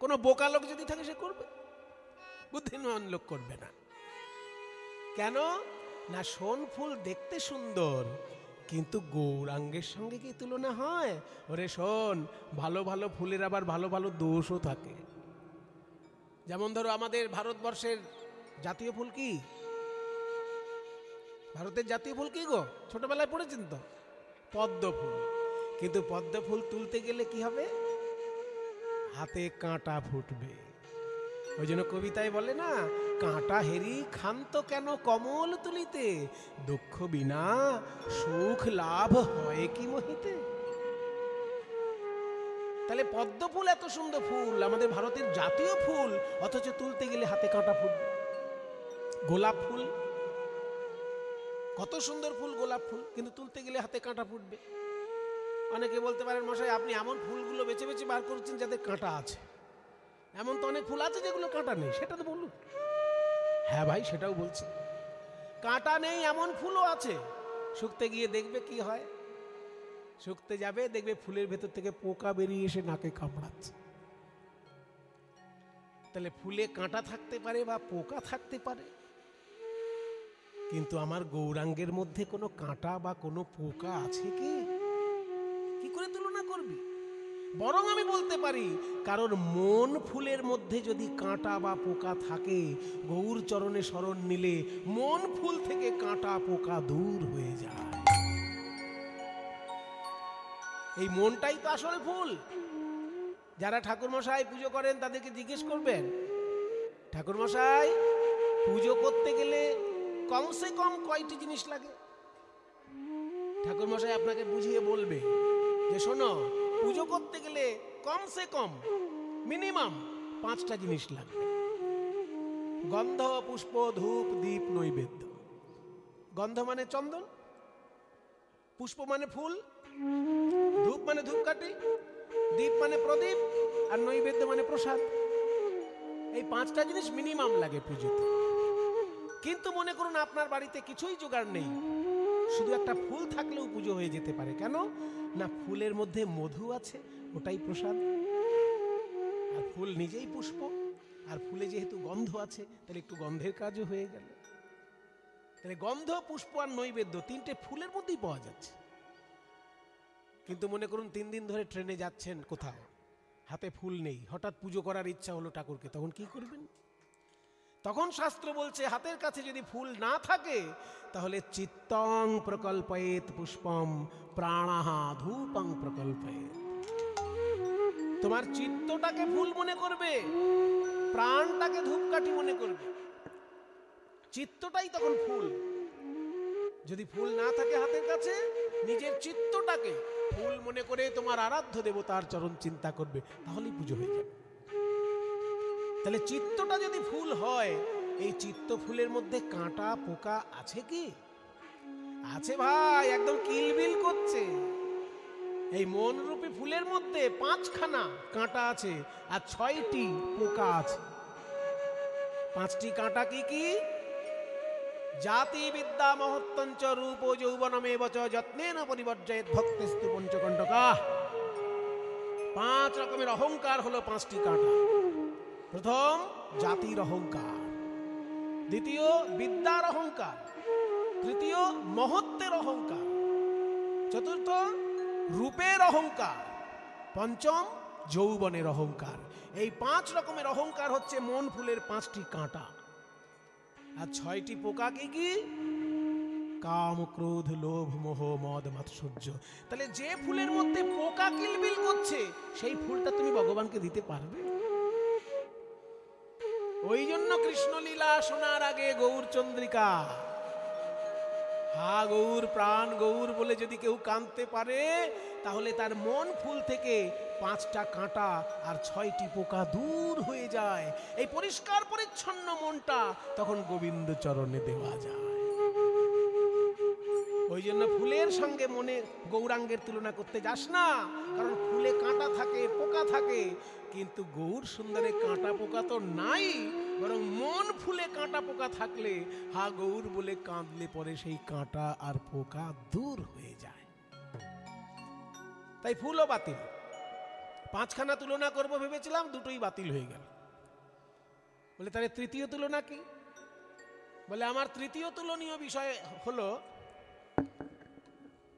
কোন বোকা লোক যদি থাকে সে করবে, বুদ্ধিমান লোক করবে না। কেন না? শোন ফুল দেখতে সুন্দর, কিন্তু গৌরাঙ্গের সঙ্গে কি তুলনা হয়? ওরে শোন, ভালো ভালো ফুলের আবার ভালো ভালো দোষও থাকে। যেমন ধরো আমাদের ভারতবর্ষের জাতীয় ফুল কি? ভারতের জাতীয় ফুল কি গো? ছোটবেলায় পড়েছেন তো, পদ্ম ফুল। কিন্তু পদ্ম ফুল তুলতে গেলে কি হবে? হাতে কাঁটা ফুটবে। ওই জন্য কবিতায় বলে না, কাঁটা হেরি ক্ষান্ত কেন কমল তুলিতে, দুঃখ বিনা সুখ লাভ হয় কি মহিতে। তাহলে পদ্ম ফুল এত সুন্দর ফুল, আমাদের ভারতের জাতীয় ফুল, অথচ তুলতে গেলে হাতে কাঁটা ফুটবে। গোলাপ ফুল কত সুন্দর ফুল, গোলাপ ফুল, কিন্তু তুলতে গেলে হাতে কাঁটা ফুটবে। অনেকে বলতে পারেন, মশাই আপনি এমন ফুলগুলো বেছে বেছে বার করছেন যাদের কাঁটা আছে। এমন তো অনেক ফুল আছে যেগুলো কাঁটা নেই, সেটা তো বলুন। হ্যাঁ ভাই, সেটাও বলছি। কাঁটা নেই এমন ফুলও আছে, শুকতে গিয়ে দেখবে কি হয়। শুকতে যাবে, দেখবে ফুলের ভেতর থেকে পোকা বেরিয়ে এসে নাকে কামড়াচ্ছে। তাহলে ফুলে কাঁটা থাকতে পারে বা পোকা থাকতে পারে, কিন্তু আমার গৌরাঙ্গের মধ্যে কোনো কাঁটা বা কোনো পোকা আছে কি? কি করে তুলনা করবি? বরং আমি বলতে পারি, কারণ মন ফুলের মধ্যে যদি কাঁটা বা পোকা থাকে, গৌর চরণে শরণ নিলে মন ফুল থেকে কাঁটা পোকা দূর হয়ে যায়। এই মনটাই তো আসল ফুল। যারা ঠাকুরমশাই পুজো করেন তাদেরকে জিজ্ঞেস করবেন, ঠাকুরমশাই পুজো করতে গেলে কমসে কম কয়টি জিনিস লাগে? ঠাকুরমশাই আপনাকে বুঝিয়ে বলবে যে শোনো, পুজো করতে গেলে কমসে কম মিনিমাম 5টা জিনিস লাগবে। গন্ধ, পুষ্প, ধূপ, দীপ, নৈবেদ্য। গন্ধ মানে চন্দন, পুষ্প মানে ফুল, ধূপ মানে ধূপকাঠি, দীপ মানে প্রদীপ, আর নৈবেদ্য মানে প্রসাদ। এই 5টা জিনিস মিনিমাম লাগে পুজোতে। কিন্তু মনে করুন আপনার বাড়িতে কিছুই জোগাড় নেই, শুধু একটা ফুল থাকলেও পুজো হয়ে যেতে পারে। কেন না? ফুলের মধ্যে মধু আছে, ওটাই প্রসাদ। আর ফুল নিজেই পুষ্প, আর ফুলে যেহেতু গন্ধ আছে, তাহলে একটু গন্ধের কাজও হয়ে গেল। তাহলে গন্ধ, পুষ্প আর নৈবেদ্য 3টে ফুলের মধ্যেই পাওয়া যাচ্ছে। কিন্তু মনে করুন 3 দিন ধরে ট্রেনে যাচ্ছেন কোথাও, হাতে ফুল নেই, হঠাৎ পুজো করার ইচ্ছা হলো ঠাকুরকে, তখন কি করবেন? তখন শাস্ত্র বলছে, হাতের কাছে যদি ফুল না থাকে তাহলে চিত্তং প্রকল্পয়েত পুষ্পম প্রাণাহ ধূপং প্রকল্পয়েত। তোমার চিত্তটাকে ফুল মনে করবে, প্রাণটাকে ধূপকাঠি মনে করবে। চিত্তটাই তখন ফুল। যদি ফুল না থাকে হাতের কাছে, নিজের চিত্তটাকে ফুল মনে করে তোমার আরাধ্য দেবতার চরণ চিন্তা করবে, তাহলেই পুজো হয়ে যাবে। তাহলে চিত্তটা যদি ফুল হয়, এই চিত্ত ফুলের মধ্যে কাঁটা পোকা আছে কি? আছে ভাই, একদম কিলবিল করছে। এই মন রূপী ফুলের মধ্যে 5খানা কাঁটা আছে আর 6টি পোকা আছে। 5টি কাঁটা কি কি? জাতি বিদ্যা মহত্তঞ্চ রূপ যৌবনমেব চ যত্নেন পরিবর্জয়েৎ ভক্তিস্তু পঞ্চকণ্টকা। 5 রকমের অহংকার হলো 5টি কাঁটা। প্রথম জাতির অহংকার, দ্বিতীয় বিদ্যার অহংকার, তৃতীয় মহত্বের অহংকার, চতুর্থ রূপের অহংকার, পঞ্চম যৌবনের অহংকার। এই 5 রকমের অহংকার হচ্ছে মন ফুলের 5টি কাঁটা। আর 6টি পোকা কি কি? কাম, ক্রোধ, লোভ, মোহ, মদ, মাৎসর্য। তাহলে যে ফুলের মধ্যে পোকা কিলবিল করছে সেই ফুলটা তুমি ভগবানকে দিতে পারবে? ওই জন্য কৃষ্ণলীলা শোনার আগে গৌর চন্দ্রিকা, হা গৌর, প্রাণ গৌর বলে যদি কেউ কাঁদতে পারে তাহলে তার মন ফুল থেকে 5টা কাঁটা আর 6টি পোকা দূর হয়ে যায়। এই পরিষ্কার পরিচ্ছন্ন মনটা তখন গোবিন্দ চরণে দেওয়া যায়। ওই জন্য ফুলের সঙ্গে মনে গৌরাঙ্গের তুলনা করতে যাস না, কারণ ফুলে কাঁটা থাকে, পোকা থাকে, কিন্তু গৌর সুন্দরে কাঁটা পোকা তো নাই, বরং মন ফুলে কাঁটা পোকা থাকলে হা গৌর বলে কাঁদলে পরে সেই কাঁটা আর পোকা দূর হয়ে যায়। তাই ফুলও বাতিল। 5খানা তুলনা করব ভেবেছিলাম, 2টোই বাতিল হয়ে গেল। বলে তাহলে তৃতীয় তুলনা কি? বলে আমার তৃতীয় তুলনীয় বিষয় হলো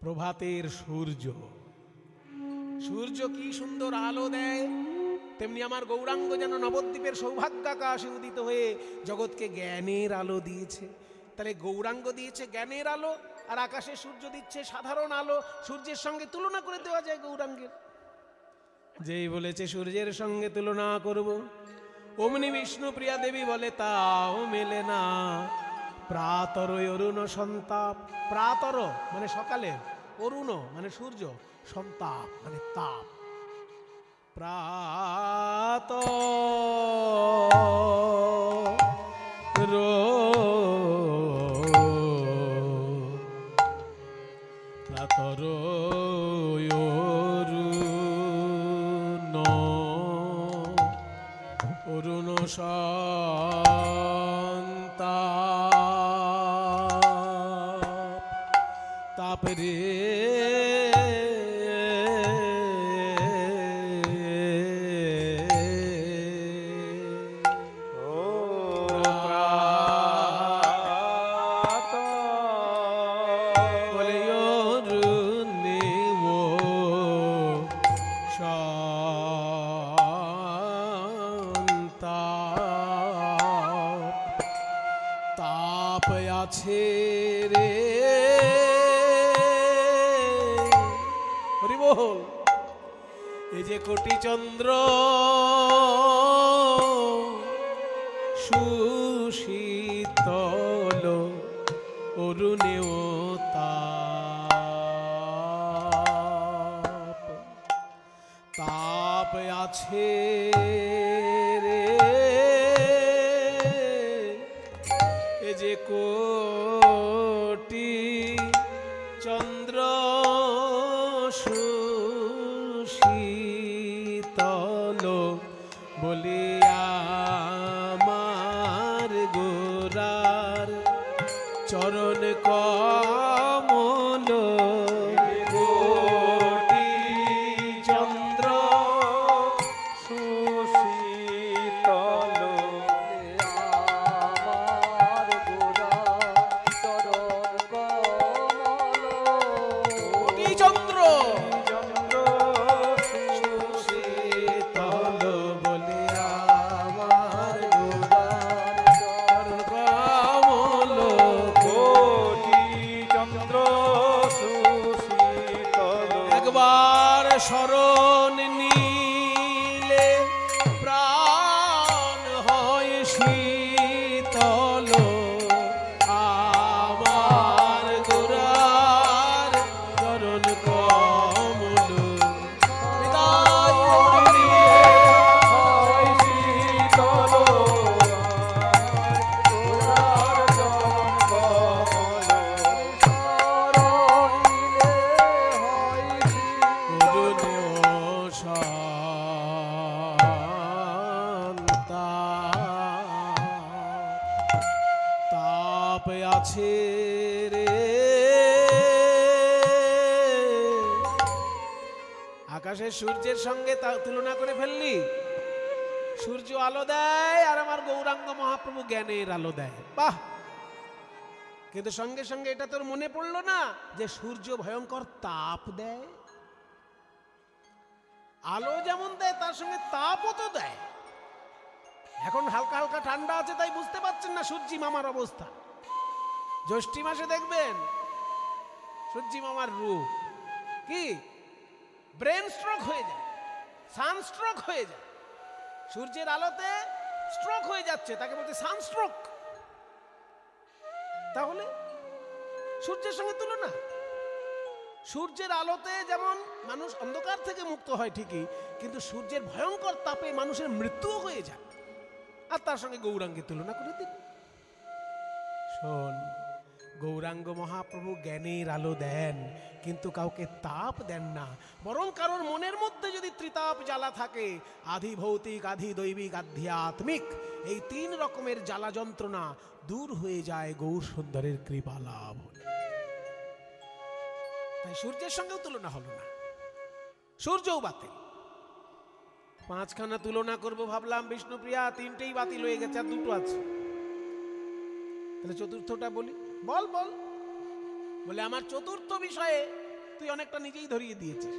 প্রভাতের সূর্য। সূর্য কি সুন্দর আলো দেয়, তেমনি আমার গৌরাঙ্গ যেন নবদ্বীপের সৌভাগ্যাকাশে উদিত হয়ে জগৎকে জ্ঞানের আলো দিয়েছে। তাহলে গৌরাঙ্গ দিয়েছে জ্ঞানের আলো, আর আকাশে সূর্য দিচ্ছে সাধারণ আলো। সূর্যের সঙ্গে তুলনা করে দেওয়া যায় গৌরাঙ্গের? যেই বলেছে সূর্যের সঙ্গে তুলনা করব, অমনি বিষ্ণুপ্রিয়া দেবী বলে তাও মেলে না। প্রাতর অরুণ সন্তাপ, প্রাতর মানে সকালে, অরুণ মানে সূর্য, সন্তাপ মানে তাপ। প্রাতর প্রাতর অরুণ সন্তাপ, তাপরে আছে রে হরি বল। এই যে কোটি চন্দ্র সুশীতল অরুণেও তাপ, তাপ আছে রে। এ যে কোটি চন্দ্র সুশীতল বলিয়া আমার গোরার চরণ কমল। কোটি চন্দ্র সুশীতল আমার গোরার চরণ কমল। কোটি চন্দ্র সুশীতল বলিয়া আমার গোরার চরণ কমল। কোটি চন্দ্র সুশীতল একবার শরণ নিলে প্রাণ হয় শীতল। আমার গোরার চরণ কমল হৃদয় হয় শীতল। গোরার চরণ কমল শরণ নিলে হয় অরুণ সন্তাপ, তাপ আছে রে। আকাশের সূর্যের সঙ্গে তুলনা করে ফেললি। সূর্য আলো দেয় আর আমার গৌরাঙ্গ মহাপ্রভু জ্ঞানের আলো দেয়, বাহ। কিন্তু সঙ্গে সঙ্গে এটা তোর মনে পড়লো না যে সূর্য ভয়ঙ্কর তাপ দেয়? আলো যেমন দেয় তার সঙ্গে তাপও তো দেয়। এখন হালকা হালকা ঠান্ডা আছে তাই বুঝতে পারছেন না সূর্যি মামার অবস্থা। জ্যৈষ্ঠী মাসে দেখবেন সূর্যি মামার রূপ কি, ব্রেন স্ট্রোক হয়ে যায়, সানস্ট্রোক হয়ে যায়। সূর্যের আলোতে স্ট্রোক হয়ে যাচ্ছে, তাকে বলছে সানস্ট্রোক। তাহলে সূর্যের সঙ্গে তুলনা। সূর্যের আলোতে যেমন মানুষ অন্ধকার থেকে মুক্ত হয় ঠিকই, কিন্তু সূর্যের ভয়ঙ্কর তাপে মানুষের মৃত্যুও হয়ে যায়। আর তার সঙ্গে গৌরাঙ্গে তুলনা করে দিন। শোন, গৌরাঙ্গ মহাপ্রভু জ্ঞানের আলো দেন, কিন্তু কাউকে তাপ দেন না। বরং কারোর মনের মধ্যে যদি ত্রিতাপ জ্বালা থাকে, আধি ভৌতিক, আধি দৈবিক, আধ্যাত্মিক, এই 3 রকমের জ্বালা যন্ত্রণা দূর হয়ে যায় গৌর সুন্দরের কৃপা লাভ হলে। তাই সূর্যের সঙ্গেও তুলনা হলো না, সূর্যও বাতিল। 5খানা তুলনা করব ভাবলাম, বিষ্ণুপ্রিয়া 3টেই বাতিল হয়ে গেছে, আর 2টো আছে। তাহলে চতুর্থটা বলি। বল বল। বলে আমার চতুর্থ বিষয়ে তুই অনেকটা নিজেই ধরিয়ে দিয়েছিস,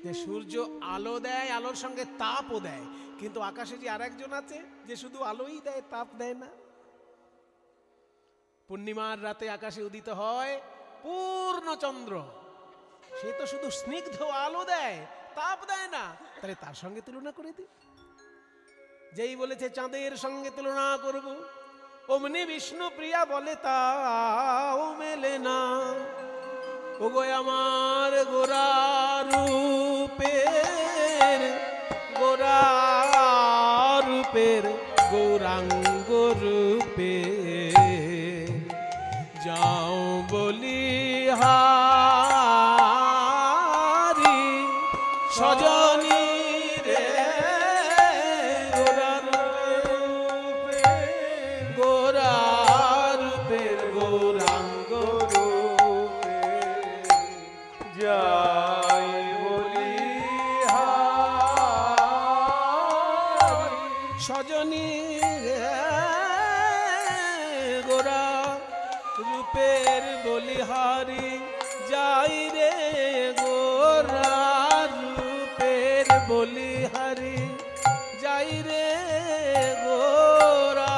যে সূর্য আলো দেয়, আলোর সঙ্গে তাপও দেয়, কিন্তু আকাশে যে আরেকজন আছে যে শুধু আলোই দেয়, তাপ দেয় না। পূর্ণিমার রাতে আকাশে উদিত হয় পূর্ণচন্দ্র, সে তো শুধু স্নিগ্ধ আলো দেয়, তাপ দেয় না। তাহলে তার সঙ্গে তুলনা করে দি। যেই বলেছে চাঁদের সঙ্গে তুলনা করব, অমনি বিষ্ণু প্রিয়া বলে তাও মেলে না। ও গো আমার গোরা রূপের, গোরা রূপের গৌরাঙ্গ রূপে যাও বলি হারি সজনী রে, গোরা রূপে, গোরা রূপের গৌরাঙ্গ রূপে যাই বলি হারি সজনী রে, গোরা রূপের বলিহারি যাই রে, গোরা রূপের বলিহারি যাই রে, গোরা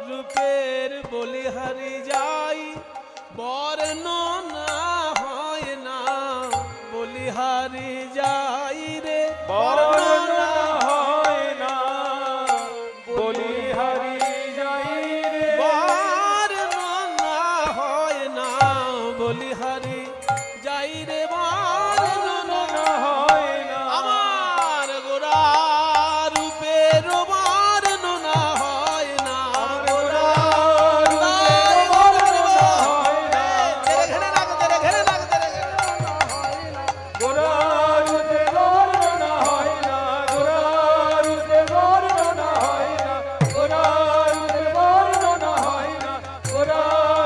রূপের বলিহারি যাই। বর্ণনা হয় না বলিহারি যাই রে, বর্ণনা হয় না বলিহারি যাই রে, বর্ণনা হয় না বলিহারি যাই রে, বর্ণনা হয় না আমার গোরা রূপের, বর্ণনা হয় না গোরা রূপের, বর্ণনা হয় না। ঘেরে লাগতে রে, ঘেরে লাগতে রে, গোরা রূপের বর্ণনা হয় না, গোরা রূপের বর্ণনা হয় না, গোরা রূপের বর্ণনা হয় না, গোরা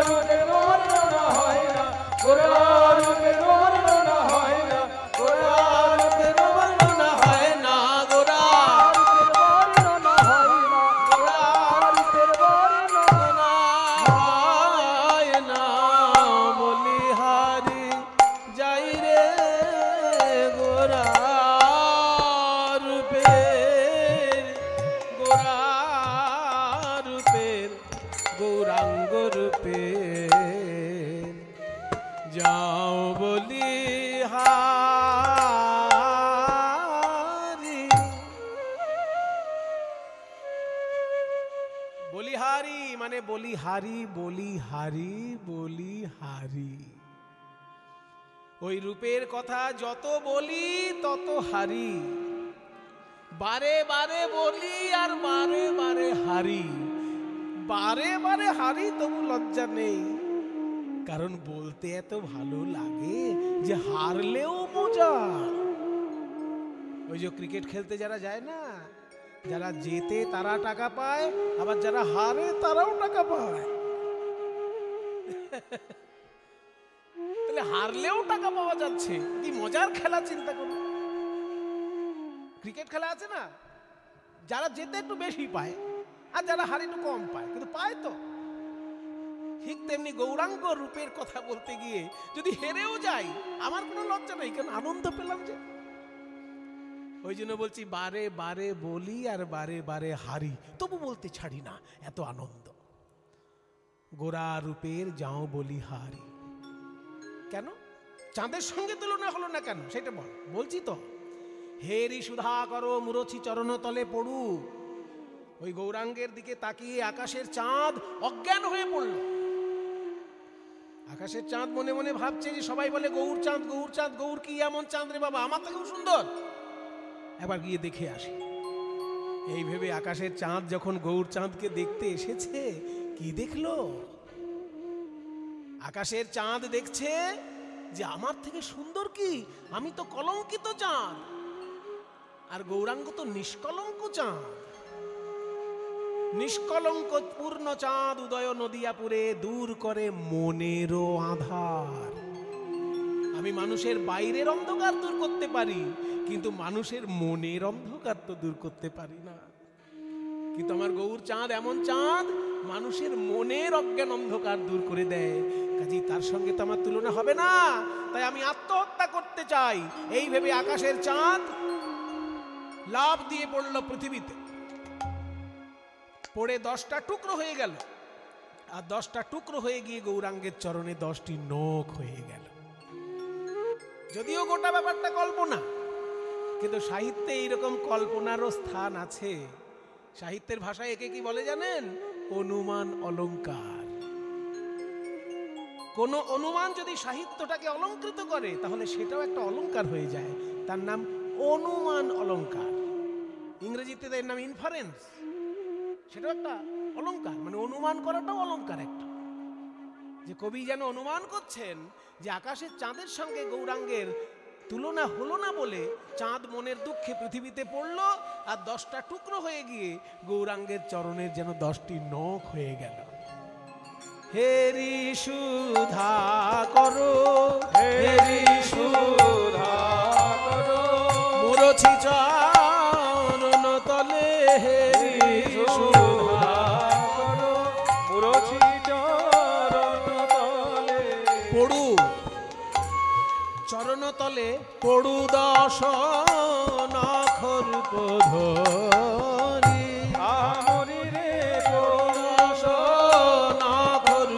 রূপের বর্ণনা হয় না, গোরা রূপের বর্ণনা হয় না, গোরা রূপের বর্ণনা হয় না, গোরা রূপের বর্ণনা হয় না, গোরা রূপের বর্ণনা হয় না বলিহারি যাই রে, গোরা রূপের, গোরা রূপের গৌরাঙ্গ রূপে যাও বলি হারি। বলিহারি মানে বলিহারি, বলিহারি, বলিহারি। ওই রূপের কথা যত বলি তত হারি, বারে বারে বলি আর বারে বারে হারি। বারে বারে হারি তবু লজ্জা নেই, কারণ বলতে এত ভালো লাগে যে হারলেও মজা। ওই যে ক্রিকেট খেলতে যারা যায় না, যারা জেতে তারা টাকা পায়, আবার যারা হারে তারাও টাকা পায়। তাহলে হারলেও টাকা পাওয়া যাচ্ছে, কি মজার খেলা চিন্তা করুন। ক্রিকেট খেলা আছে না, যারা জেতে একটু বেশি পায় আর যারা হারে একটু কম পায়, কিন্তু পায় তো। ঠিক তেমনি গৌরাঙ্গ রূপের কথা বলতে গিয়ে যদি হেরেও যাই আমার কোনো লজ্জা নেই, কারণ আনন্দ পেলাম যে। ওই জন্য বলছি বারে বারে বলি আর বারে বারে হারি, তবু বলতে ছাড়ি না, এত আনন্দ। গোরা রূপের যাও বলি হারি। কেন চাঁদের সঙ্গে তুলনা হলো না কেন সেটা বল। বলছি তো, হেরি সুধা করো মুরছি চরণ তলে পড়ু। ওই গৌরাঙ্গের দিকে তাকিয়ে আকাশের চাঁদ অজ্ঞান হয়ে পড়ল। আকাশের চাঁদ মনে মনে ভাবছে যে সবাই বলে গৌর চাঁদ, গৌর চাঁদ, গৌর কি এমন চাঁদ রে বাবা, আমার থেকেও সুন্দর, একবার গিয়ে দেখে আসি। এই ভেবে আকাশের চাঁদ যখন গৌর চাঁদকে দেখতে এসেছে, কি দেখলো? আকাশের চাঁদ দেখছে যে আমার থেকে সুন্দর কি, আমি তো কলঙ্কিত চাঁদ, আর গৌরাঙ্গ তো নিষ্কলঙ্ক চাঁদ। নিষ্কলঙ্ক পূর্ণ চাঁদ উদয় নদিয়াপুরে, দূর করে মনেরও আধার। আমি মানুষের বাইরের অন্ধকার দূর করতে পারি, কিন্তু মানুষের মনের অন্ধকার তো দূর করতে পারি না। কিন্তু আমার গৌর চাঁদ এমন চাঁদ, মানুষের মনের অজ্ঞান অন্ধকার দূর করে দেয়। কাজেই তার সঙ্গে তো আমার তুলনা হবে না, তাই আমি আত্মহত্যা করতে চাই। এই ভেবে আকাশের চাঁদ লাফ দিয়ে পড়ল পৃথিবীতে, পড়ে 10টা টুকরো হয়ে গেল। আর 10টা টুকরো হয়ে গিয়ে গৌরাঙ্গের চরণে 10টি নখ হয়ে গেল। যদিও গোটা ব্যাপারটা কল্পনা, কিন্তু সাহিত্যে এইরকম কল্পনারও স্থান আছে। সাহিত্যের ভাষায় একে কি বলে জানেন? অনুমান অলংকার। কোন অনুমান যদি সাহিত্যটাকে অলংকৃত করে, তাহলে সেটাও একটা অলংকার হয়ে যায়। তার নাম অনুমান অলংকার। ইংরেজিতে এর নাম ইনফারেন্স। সেটাও একটা অলংকার, মানে অনুমান করাটাও অলংকার একটা। যে কবি যেন অনুমান করছেন যে আকাশের চাঁদের সঙ্গে গৌরাঙ্গের তুলনা হলো না বলে চাঁদ মনের দুঃখে পৃথিবীতে পড়ল, আর 10টা টুকরো হয়ে গিয়ে গৌরাঙ্গের চরণের যেন 10টি নখ হয়ে গেল। হেরি সুধা করো, হেরি সুধা করো মুরছি চরণ তলে, হেরি সুধা করো মুরছি চরণ তলে পড়ু। চরণ তলে পড়ু 10 নখর ধরি, আমরি রে 10 নখর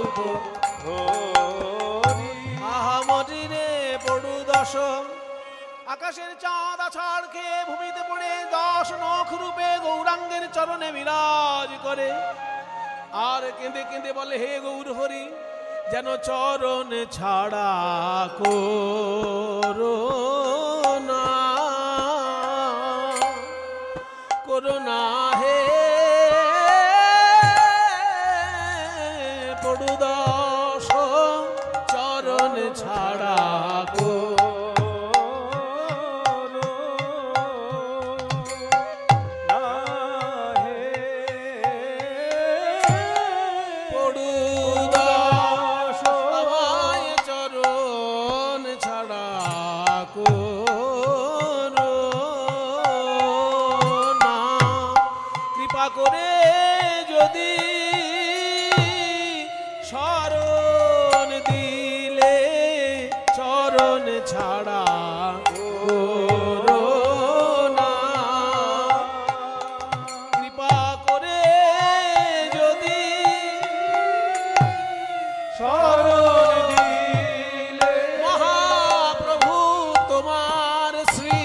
ধরি, আমরি রে পড়ু 10। আকাশের চাঁদ আছাড় খেয়ে ভূমিতে পড়ে 10 নখ রূপে গৌরাঙ্গের চরণে বিরাজ করে। আর কেঁদে কেঁদে বলে, হে গৌর হরি, যেন চরণ ছাড়া করোনা, করোনা হে পড়ু 10 চরণ ছাড়া করে যদি শরণ দিলে, চরণ ছাড়া করোনা। কৃপা করে যদি শরণ দিলে, মহাপ্রভু তোমার শ্রী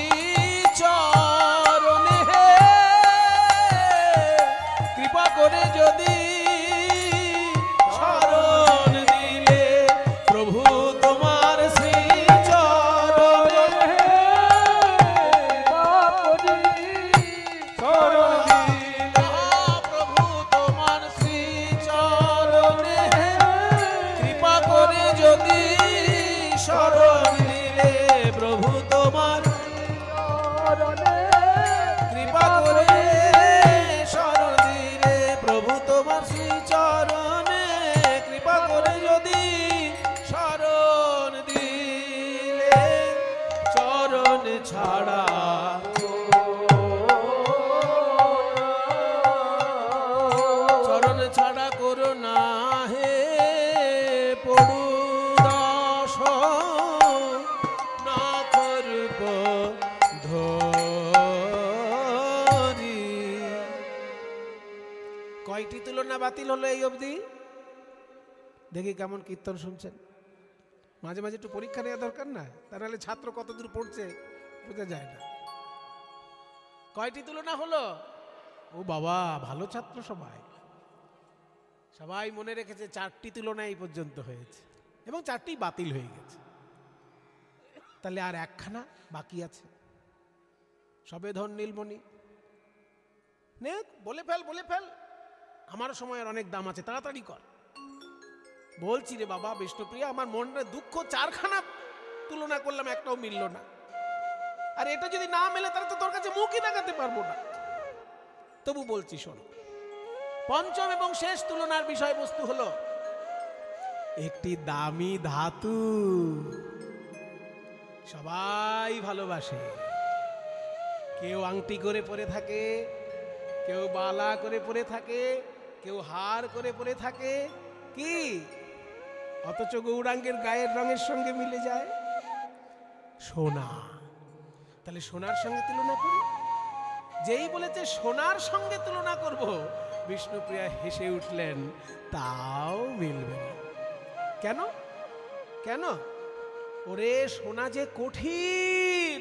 চরণে কৃপা করে যদি শরণ দিলে, প্রভু তোমার শ্রী চরণে শরণ দিলে, প্রভু তোমার শ্রী চরণে কৃপা করে যদি শরণ দিলে, প্রভু তোমার চরণে কৃপা করে শরণ দিলে, প্রভু তোমার শ্রী চরণে কৃপা করে যদি শরণ দিলে, চরণ ছাড়া চরণ ছাড়া করো না হে পড়ু 10 নখর ধরি। না বাতিল হলো এই অবধি? দেখি কেমন কীর্তন শুনছেন। মাঝে মাঝে একটু পরীক্ষা নেওয়া দরকার না, তা নাহলে ছাত্র কতদূর পড়ছে বোঝা যায় না। কয়টি তুলনা হলো? ও বাবা, ভালো ছাত্র সবাই, সবাই মনে রেখেছে 4টি তুলনা এই পর্যন্ত হয়েছে এবং 4টি বাতিল হয়ে গেছে। তাহলে আর একখানা বাকি আছে, সবে ধন নীলমণি। নে বলে ফেল, আমার সময়ের অনেক দাম আছে, তাড়াতাড়ি কর। বলছি রে বাবা বিষ্ণুপ্রিয়া, আমার মনের দুঃখ 4খানা তুলনা করলাম, একটাও মিলল না। আর এটা যদি না মেলে তাহলে তো তোর কাছে মুখই দেখাতে পারবো না। তবু বলছি শোন, পঞ্চম এবং শেষ তুলনার বিষয়বস্তু হলো একটি দামি ধাতু সবাই ভালোবাসে। কেউ আংটি করে পরে থাকে, কেউ বালা করে পরে থাকে, কেউ হার করে পরে থাকে, কি অথচ গৌরাঙ্গের গায়ের রঙের সঙ্গে মিলে যায় সোনা। তাহলে সোনার সঙ্গে তুলনা করি। যেই বলেছে সোনার সঙ্গে তুলনা করব, বিষ্ণুপ্রিয়া হেসে উঠলেন, তাও মিলবে না। কেন কেন? ওরে সোনা যে কঠিন,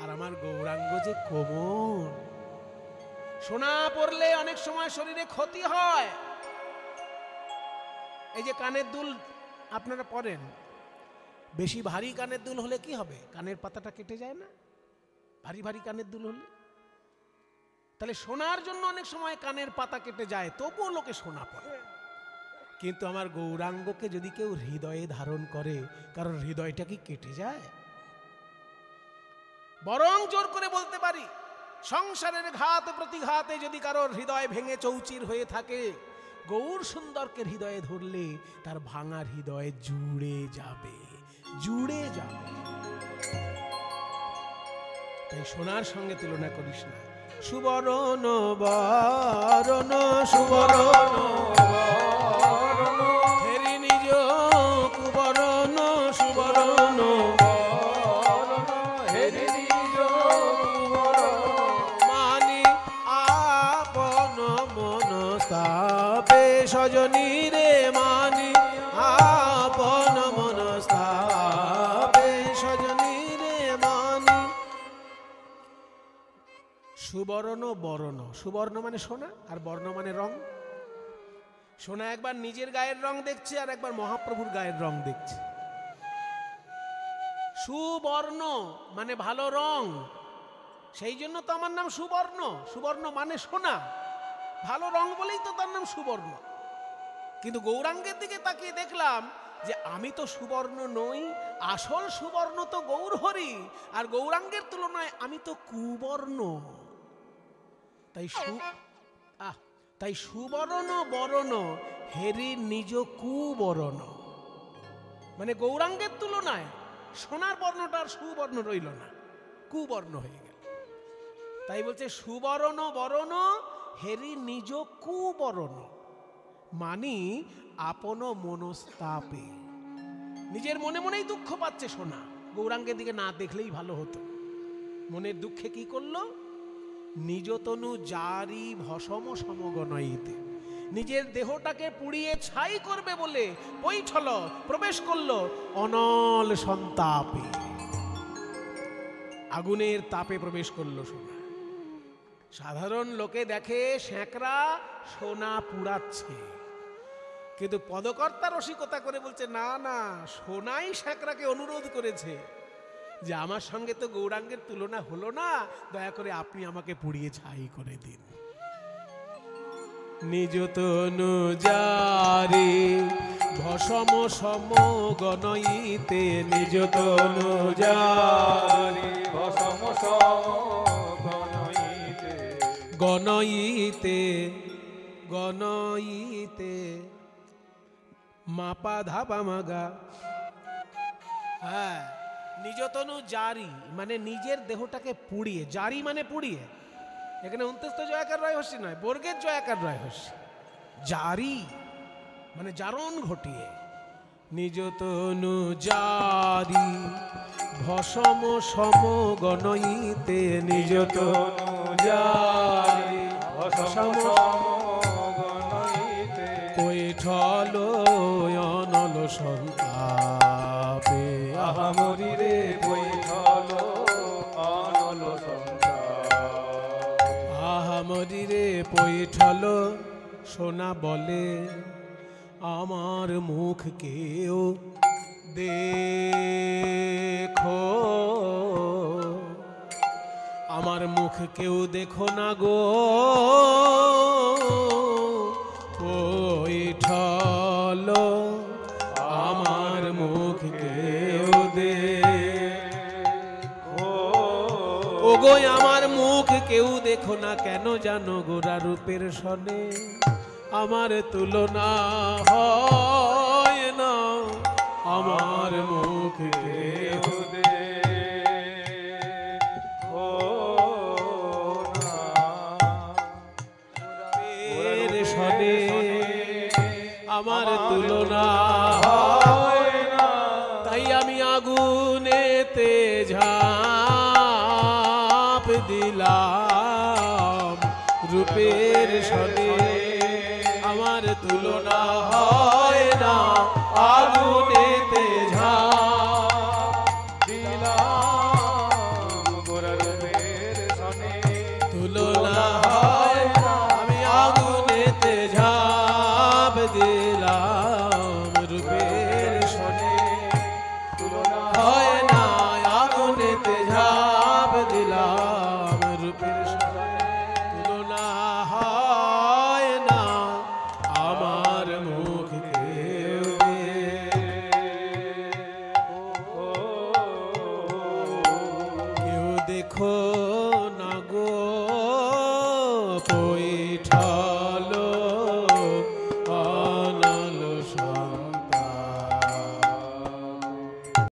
আর আমার গৌরাঙ্গ যে কোমল। সোনা পরলে অনেক সময় শরীরে ক্ষতি হয়। এই যে কানের দুল আপনারা পরেন, বেশি ভারী কানের দুল হলে কি হবে? কানের পাতাটা কেটে যায় না ভারী ভারী কানের দুল হলে? তাহলে সোনার জন্য অনেক সময় কানের পাতা কেটে যায়, তবুও লোকে সোনা পরে। কিন্তু আমার গৌরাঙ্গকে যদি কেউ হৃদয়ে ধারণ করে, কারণ হৃদয়টা কি কেটে যায়? বরং জোর করে বলতে পারি, সংসারের ঘাত প্রতিঘাতে যদি কারোর হৃদয় ভেঙে চৌচির হয়ে থাকে, গৌর সুন্দরকে হৃদয়ে ধরলে তার ভাঙা হৃদয় জুড়ে যাবে। তাই সোনার সঙ্গে তুলনা করিস না। সুবরণ বরণ সুবরণ হেরি নিজ কুবরণ সুবরণ হেরি নিজ মানি আপন মনস্তাপে সজনী রে, মানি আপন মনস্তাপে সজনী রে মানি। সুবর্ণ বর্ণ, সুবর্ণ মানে সোনা আর বর্ণ মানে রং। সোনা একবার নিজের গায়ের রং দেখছে আর একবার মহাপ্রভুর গায়ের রং দেখছে। সুবর্ণ মানে ভালো রং, সেই জন্য তো আমার নাম সুবর্ণ। সুবর্ণ মানে সোনা, ভালো রং বলেই তো তার নাম সুবর্ণ। কিন্তু গৌরাঙ্গের দিকে তাকিয়ে দেখলাম যে আমি তো সুবর্ণ নই, আসল সুবর্ণ তো গৌরহরি, আর গৌরাঙ্গের তুলনায় আমি তো কুবর্ণ। তাই সুবর্ণ বরণ হেরি নিজ কুবরণ, মানে গৌরাঙ্গের তুলনায় সোনার বর্ণটা আর সুবর্ণ রইল না, কুবর্ণ হয়ে গেল। তাই বলছে সুবর্ণ বরণ হেরি নিজ কুবরণ, মানি আপন মনস্তাপে। নিজের মনে মনেই দুঃখ পাচ্ছে সোনা, গৌরাঙ্গের দিকে না দেখলেই ভালো হতো। মনের দুঃখে কি করলো? নিজ তনু জারি ভসম সমগণইতে, নিজের দেহটাকে পুড়িয়ে ছাই করবে বলে বৈঠল প্রবেশ করলো অনল সন্তাপে। আগুনের তাপে প্রবেশ করলো সোনা। সাধারণ লোকে দেখে স্যাঁকড়া সোনা পুড়াচ্ছে, কিন্তু পদকর্তা রসিকতা করে বলছে না না, সোনাই স্যাঁকড়াকে অনুরোধ করেছে যে আমার সঙ্গে তো গৌরাঙ্গের তুলনা হলো না, দয়া করে আপনি আমাকে পুড়িয়ে ছাই করে দিন। নিজ তনু জারি ভসম সমগণইতে, নিজ তনু জারি ভসম সমগণইতে, গণইতে গণইতে মাপা ধাপা মাগা। হ্যাঁ, নিজতনু জারি মানে নিজের দেহটাকে পুড়িয়ে, জারি মানে পুড়িয়ে। এখানে 29 জয়াকার রয় হস্যি নয়, বর্গের জয়াকার রয় হস্যি। জারি মানে জারণ ঘটিয়ে। নিজতনু জারি ভসম সমগণইতে, নিজতনু জারি ভসম সমগণইতে, পৈঠল অনল সন্তাপে আহা মরি রে পৈঠল অনল সন্তাপ। আহা মরি রে পৈঠল সোনা বলে আমার মুখ কেউ দেখো, আমার মুখ কেউ দেখো না গো পৈঠল, আমার মুখ কেউ দেখো। ও গো আমার মুখ কেউ দেখো না কেন জানো গোরা রূপের সনে আমার তুলনা হয় না, আমার মুখ কেউ দেখো না। রূপের সনে আমার তুলনা হয় না। তাই আমি আগুনেতে ঝাঁপ দিলাম, রূপের সনে আমার তুলনা হয় না, আগুনেতে ঝাঁপ দিলাম গোরা রূপের সনে তুলনা হয় না, আমি আগুনেতে ঝাঁপ দিলাম, রূপের সনে তুলনা হয় না, আগুনেতে ঝাঁপ দিলাম, রূপের সনে তুলনা হয় না, আমার মুখ কেউ কেউ দেখো না গো পৈঠল।